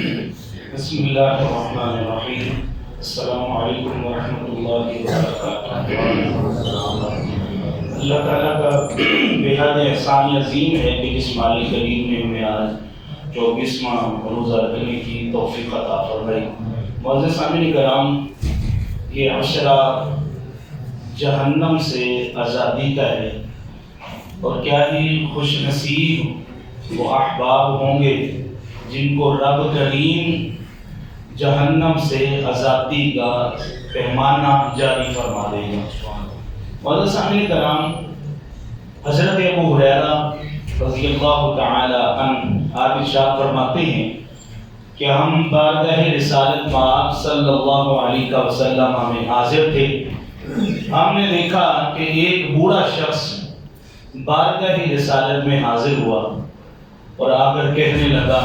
بسم اللہ الرحمن الرحیم. السلام علیکم ورحمۃ اللہ وبرکاتہ. اللہ تعالیٰ کا بےحد احسان عظیم ہے کہ اس مالی قریب میں ہمیں آج 24واں روزہ رکھنے کی توفیق عطا فرمائی. معزز سامعین کرام، یہ عشرہ جہنم سے آزادی کا ہے، اور کیا ہی خوش نصیب وہ احباب ہوں گے جن کو رب کریم جہنم سے آزادی کا پیمانہ جاری فرما دے گا. معزز سامعین کرام، حضرت ابو ہریرہ رضی اللہ تعالی عنہ آپ ارشاد فرماتے ہیں کہ ہم بارگاہ رسالت مآب صلی اللہ علیہ وسلم میں حاضر تھے. ہم نے دیکھا کہ ایک بوڑھا شخص بارگاہ رسالت میں حاضر ہوا اور آ کر کہنے لگا،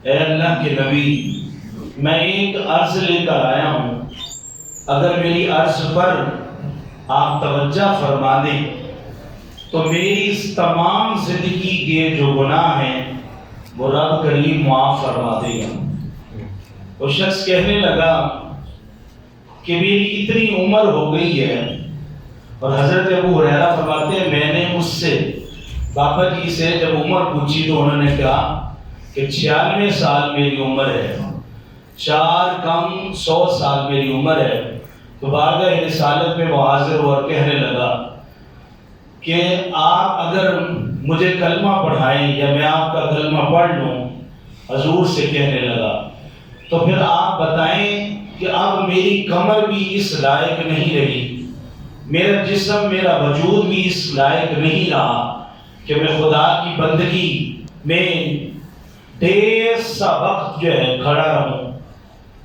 اے اللہ کے نبی، میں ایک عرض لے کر آیا ہوں، اگر میری عرض پر آپ توجہ فرما دیں تو میری اس تمام زندگی کے جو گناہ ہیں وہ رب کریم معاف فرما دے گا. وہ شخص کہنے لگا کہ میری اتنی عمر ہو گئی ہے، اور حضرت ابو ہریرہ فرماتے ہیں میں نے اس سے بابا جی سے جب عمر پوچھی تو انہوں نے کہا کہ 96 سال میری عمر ہے، 4 کم 100 سال میری عمر ہے. تو بارگاہ رسالت میں وہ حاضر ہوا اور کہنے لگا کہ آپ اگر مجھے کلمہ پڑھائیں یا میں آپ کا کلمہ پڑھ لوں. حضور سے کہنے لگا تو پھر آپ بتائیں کہ اب میری کمر بھی اس لائق نہیں رہی، میرا جسم میرا وجود بھی اس لائق نہیں رہا کہ میں خدا کی بندگی میں دیر سا وقت جو ہے کھڑا رہوں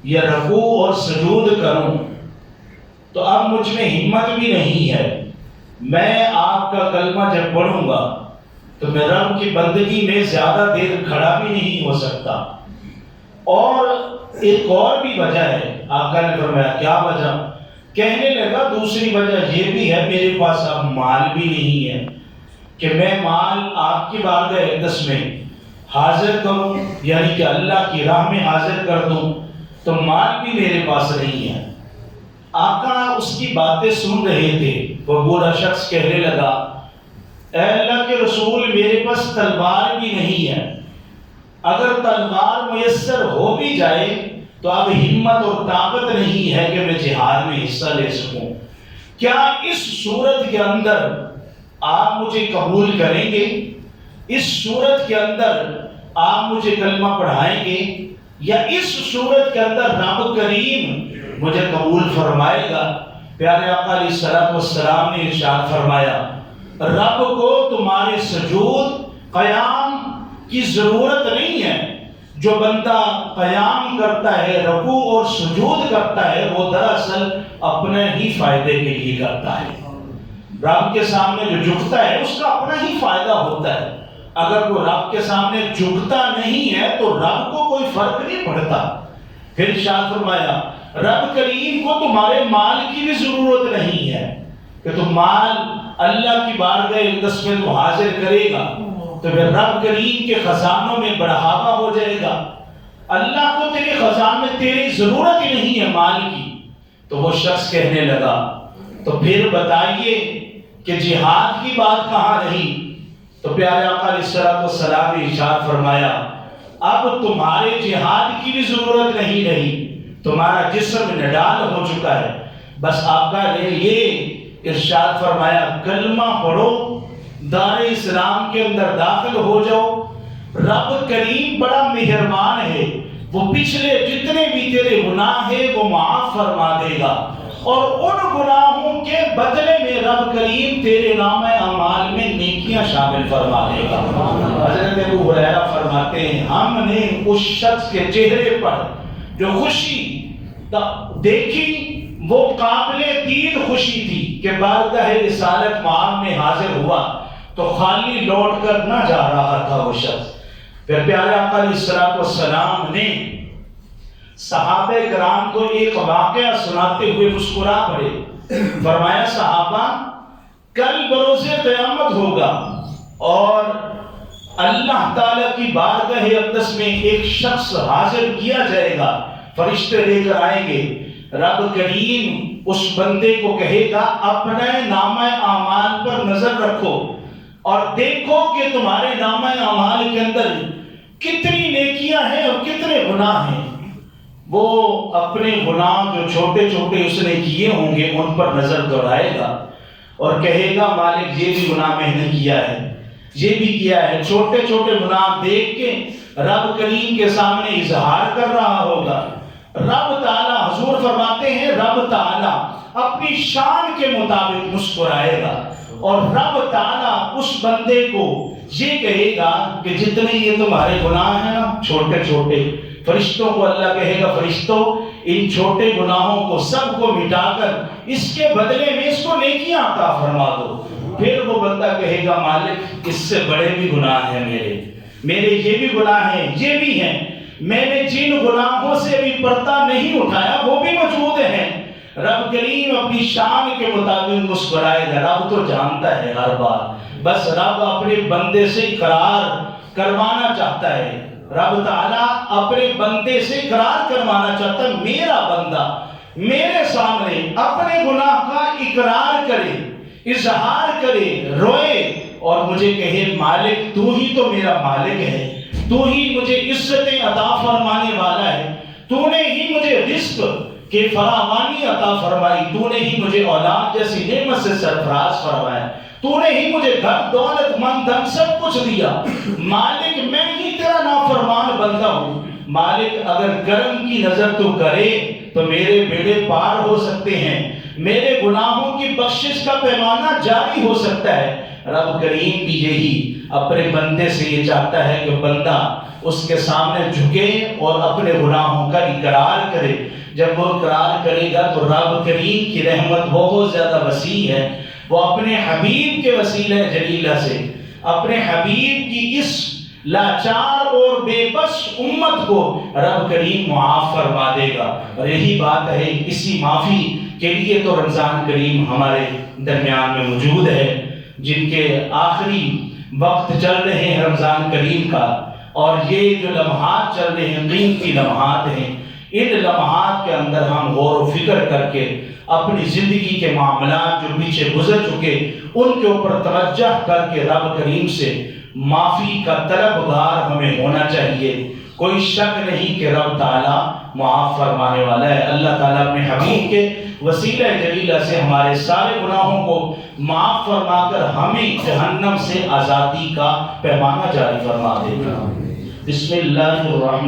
یا رکوع اور سجود کروں. تو اب مجھ میں ہمت بھی نہیں ہے. میں آپ کا کلمہ جب پڑھوں گا تو میں رب کی بندگی میں زیادہ دیر کھڑا بھی نہیں ہو سکتا. اور ایک اور بھی وجہ ہے. آقا نے فرمایا کیا وجہ؟ کہنے لگا دوسری وجہ یہ بھی ہے، میرے پاس اب مال بھی نہیں ہے کہ میں مال آپ کی بارگاہ اقدس میں حاضر کروں، یعنی کہ اللہ کی راہ میں حاضر کر دوں، تو مال بھی میرے پاس نہیں ہے. آقا اس کی باتیں سن رہے تھے. وہ بوڑھا شخص کہنے لگا، اے اللہ کے رسول، میرے پاس تلوار بھی نہیں ہے، اگر تلوار میسر ہو بھی جائے تو اب ہمت اور طاقت نہیں ہے کہ میں جہاد میں حصہ لے سکوں. کیا اس صورت کے اندر آپ مجھے قبول کریں گے؟ اس صورت کے اندر آپ مجھے کلمہ پڑھائیں گے؟ یا اس صورت کے اندر رب کریم مجھے قبول فرمائے گا؟ پیارے آقا علیہ الصلوۃ والسلام نے ارشاد فرمایا، رب کو تمہارے سجود قیام کی ضرورت نہیں ہے. جو بندہ قیام کرتا ہے، رکوع اور سجود کرتا ہے، وہ دراصل اپنے ہی فائدے کے لیے کرتا ہے. رب کے سامنے جو جھکتا ہے اس کا اپنا ہی فائدہ ہوتا ہے. اگر وہ رب کے سامنے جھکتا نہیں ہے تو رب کو کوئی فرق نہیں پڑتا. پھر ارشاد فرمایا، رب کریم کو تمہارے مال کی بھی ضرورت نہیں ہے کہ تم مال اللہ کی بارگاہ اقدس میں تو حاضر کرے گا تو پھر رب کریم کے خزانوں میں بڑھاوا ہو جائے گا. اللہ کو تیرے خزانے میں تیری ضرورت ہی نہیں ہے مال کی. تو وہ شخص کہنے لگا تو پھر بتائیے کہ جہاد کی بات کہاں رہی؟ تو پیارے آقا علیہ الصلوۃ والسلام نے ارشاد فرمایا، اب تمہارے جہاد کی بھی ضرورت نہیں رہی، تمہارا جسم نڈال ہو چکا ہے. بس آقا نے یہ ارشاد فرمایا، کلمہ پڑھو، دار اسلام کے اندر داخل ہو جاؤ. رب کریم بڑا مہربان ہے، وہ پچھلے جتنے بھی تیرے گناہ ہیں وہ معاف فرما دے گا، اور ان گناہوں کے بدلے میں رب کریم تیرے نام اعمال میں نیکیاں شامل فرما دے گا. حضرت ابو ہریرہ فرماتے ہیں ہم نے اس شخص کے چہرے پر جو خوشی دیکھی وہ قابل دید خوشی تھی کہ بارگاہ رسالت مآب میں حاضر ہوا تو خالی لوٹ کر نہ جا رہا تھا وہ شخص. پھر پیارے آقا علیہ الصلوۃ والسلام نے صحابہ کرام کو ایک واقعہ سناتے ہوئے مسکرا پڑے. فرمایا، صحابہ، کل بروز قیامت ہوگا اور اللہ تعالیٰ کی بارگاہ اقدس میں ایک شخص حاضر کیا جائے گا، فرشتے لے کر آئیں گے، رب کریم اس بندے کو کہے گا اپنے نامہ اعمال پر نظر رکھو اور دیکھو کہ تمہارے نامہ اعمال کے اندر کتنی نیکیاں ہیں اور کتنے گناہ ہیں۔ وہ اپنے گناہ جو چھوٹے چھوٹے اس نے کیے ہوں گے ان پر نظر دوڑائے گا اور کہے گا مالک یہ بھی گناہ میں نے کیا ہے، یہ بھی کیا ہے۔ چھوٹے چھوٹے گناہ دیکھ کے رب کریم کے سامنے اظہار کر رہا ہوگا۔ رب تعالیٰ، حضور فرماتے ہیں رب تعالیٰ اپنی شان کے مطابق مسکرائے گا اور رب تعالیٰ اس بندے کو یہ کہے گا کہ جتنے یہ تمہارے گناہ ہیں نا چھوٹے چھوٹے، فرشتوں کو اللہ کہے گا فرشتوں ان چھوٹے گناہوں کو سب کو مٹا کر اس کے بدلے میں اس کو نیکیاں عطا فرما دو۔ پھر وہ بندہ کہے گا مالک اس سے بڑے بھی گناہ ہیں میرے یہ بھی گناہ ہیں، یہ بھی ہیں، میں نے جن گناہوں سے بھی پردہ نہیں اٹھایا وہ بھی موجود ہیں۔ رب کریم اپنی شان کے مطابق مسکرائے گا۔ رب تو جانتا ہے ہر بات، بس رب اپنے بندے سے اقرار کروانا چاہتا ہے۔ رب تعالیٰ اپنے بندے سے اقرار کروانا چاہتا ہے میرا بندہ میرے سامنے اپنے گناہ کا اقرار کرے، اظہار کرے، روئے اور مجھے کہے مالک تو ہی تو میرا مالک ہے، تو ہی مجھے عزتیں عطا فرمانے والا ہے، تو نے ہی مجھے رزق کہ فراوانی عطا فرمائی، تو نے ہی مجھے اولاد جیسی نعمت سے سرفراز فرمایا، تو نے ہی مجھے گھر دولت مند دھن سب کچھ دیا۔ مالک میں ہی تیرا نافرمان بندہ ہوں، مالک اگر کرم کی نظر تو کرے تو میرے بیڑے پار ہو سکتے ہیں، میرے گناہوں کی بخشش کا پیمانہ جاری ہو سکتا ہے۔ رب کریم بھی یہی اپنے بندے سے یہ چاہتا ہے کہ بندہ اس کے سامنے جھکے اور اپنے گناہوں کا اقرار کرے۔ جب وہ اقرار کرے گا تو رب کریم کی رحمت بہت زیادہ وسیع ہے، وہ اپنے حبیب کے وسیلہ جلیلہ سے اپنے حبیب کی اس لاچار اور بے بس امت کو رب کریم معاف فرما دے گا۔ اور یہی بات ہے، اسی معافی کے لیے تو رمضان کریم ہمارے درمیان میں موجود ہے، جن کے آخری وقت چل رہے ہیں رمضان کریم کا، اور یہ جو لمحات چل رہے ہیں قیمتی لمحات ہیں، ان لمحات کے اندر ہم غور و فکر کر کے اپنی زندگی کے معاملات جو پیچھے گزر چکے ان کے اوپر توجہ کر کے رب کریم سے معافی کا طلبگار ہمیں ہونا چاہیے۔ کوئی شک نہیں کہ رب تعالیٰ معاف فرمانے والا ہے۔ اللہ تعالیٰ اپنے حبیب کے وسیلہ جلیلہ سے ہمارے سارے گناہوں کو معاف فرما کر ہمیں جہنم سے آزادی کا پیمانہ جاری فرما دے گا۔ بسم اللہ الرحمن